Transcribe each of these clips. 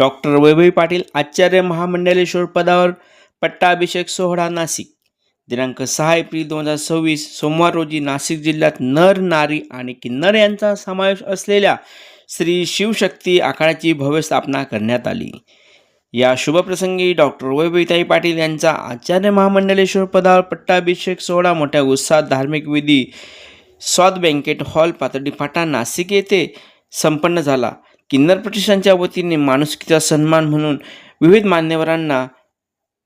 Doctor Vaibhavi Patil आचार्य महामंडलेश्वर पदावर पट्टाभिषेक सोहळा नाशिक दिनांक 6 एप्रिल 2026 सोमवार रोजी नाशिक जिल्ह्यात नर नारी आणि किन्नर यांचा समावेश असलेल्या श्री शिवशक्ती आखाड्याची भव्य स्थापना करण्यात आली। या शुभप्रसंगी डॉक्टर वैभवीताई पाटील यांचा आचार्य महामंडलेश्वर पदावर पट्टाभिषेक सोहळा मोठ्या उत्साहात धार्मिक विधी स्वाद बँकेट हॉल पातळी फाटा नाशिक येथे संपन्न झाला। किन्नर प्रतिष्ठानच्या वतीने माणुसकीचा सन्मान म्हणून विविध मान्यवरांना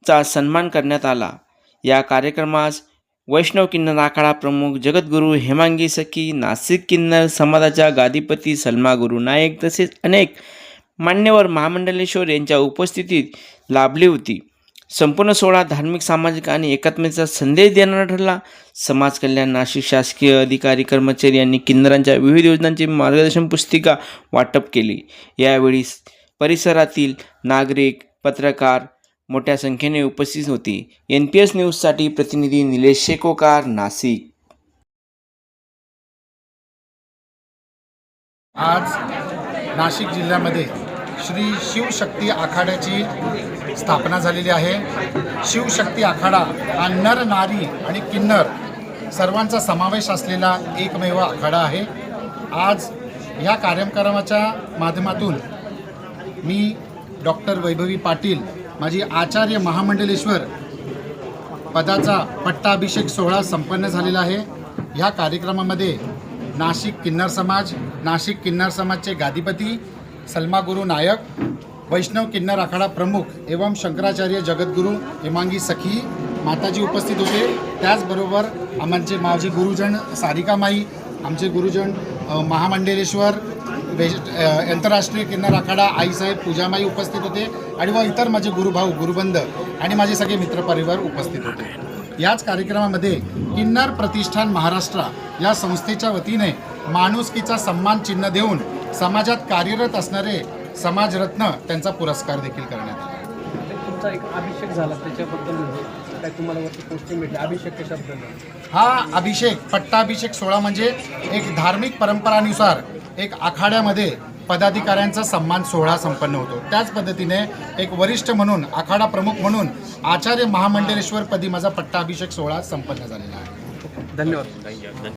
चा सन्मान करण्यात आला। या कार्यक्रमास वैष्णव किन्नर आखाडा प्रमुख जगद्गुरू हेमांगी सखी, नाशिक किन्नर समाजाच्या गादीपती सलमा गुरु नायक तसेच अनेक मान्यवर महामंडलेश्वर यांच्या उपस्थितीत लाभली होती। संपूर्ण सोहळा धार्मिक, सामाजिक आणि एकात्मतेचा संदेश देणारा ठरला। समाज कल्याण नाशिक शासकीय अधिकारी कर्मचारी यांनी किन्नरांच्या विविध योजनांची मार्गदर्शन पुस्तिका वाटप केली। यावेळी परिसरातील नागरिक, पत्रकार मोठ्या संख्येने उपस्थित होते। NPS न्यूजसाठी प्रतिनिधी निलेश शेकोकार, नाशिक। आज नाशिक जिल्ह्यामध्ये श्री शिवशक्ती आखाड्याची स्थापना झालेली आहे। शिवशक्ती आखाडा हा नर, नारी आणि किन्नर सर्वांचा समावेश असलेला एकमेव आखाडा आहे। आज या कार्यक्रमाच्या माध्यमातून मी डॉक्टर वैभवी पाटील माझी आचार्य महामंडलेश्वर पदाचा पट्टाभिषेक सोहळा संपन्न झालेला आहे। ह्या कार्यक्रमामध्ये नाशिक किन्नर समाज, नाशिक किन्नर समाजचे गादीपती सलमा गुरु नायक, वैष्णव किन्नर आखाडा प्रमुख एवं शंकराचार्य जगद्गुरू हेमांगी सखी माताजी उपस्थित होते। त्याचबरोबर आमचे माझे गुरुजन सारिकामाई, आमचे गुरुजन महामंडलेश्वर आंतरराष्ट्रीय किन्नर आखाडा आईसाहेब पूजामाई उपस्थित होते आणि व इतर माझे गुरुभाऊ, गुरुबंध आणि माझे सगळे मित्रपरिवार उपस्थित होते। याच कार्यक्रमामध्ये किन्नर प्रतिष्ठान महाराष्ट्र या संस्थेच्या वतीने माणुसकीचा सन्मान चिन्ह देऊन समाजात कार्यरत असणारे समाजरत्न त्यांचा पुरस्कार देखील करण्यात आला। तुमचा एक अभिषेक झाला, त्याच्याबद्दल काय तुम्हाला वरती पोस्टिंग भेटली? अभिषेक कशाबद्दल? हा अभिषेक पट्टाभिषेक सोहळा म्हणजे एक धार्मिक परंपरानुसार एक आखाड्यामध्ये पदाधिकाऱ्यांचा सन्मान सोहळा संपन्न होतो। त्याच पद्धतीने एक वरिष्ठ म्हणून, आखाडा प्रमुख म्हणून आचार्य महामंडलेश्वर पदी माझा पट्टाभिषेक सोहळा संपन्न झालेला आहे। धन्यवाद।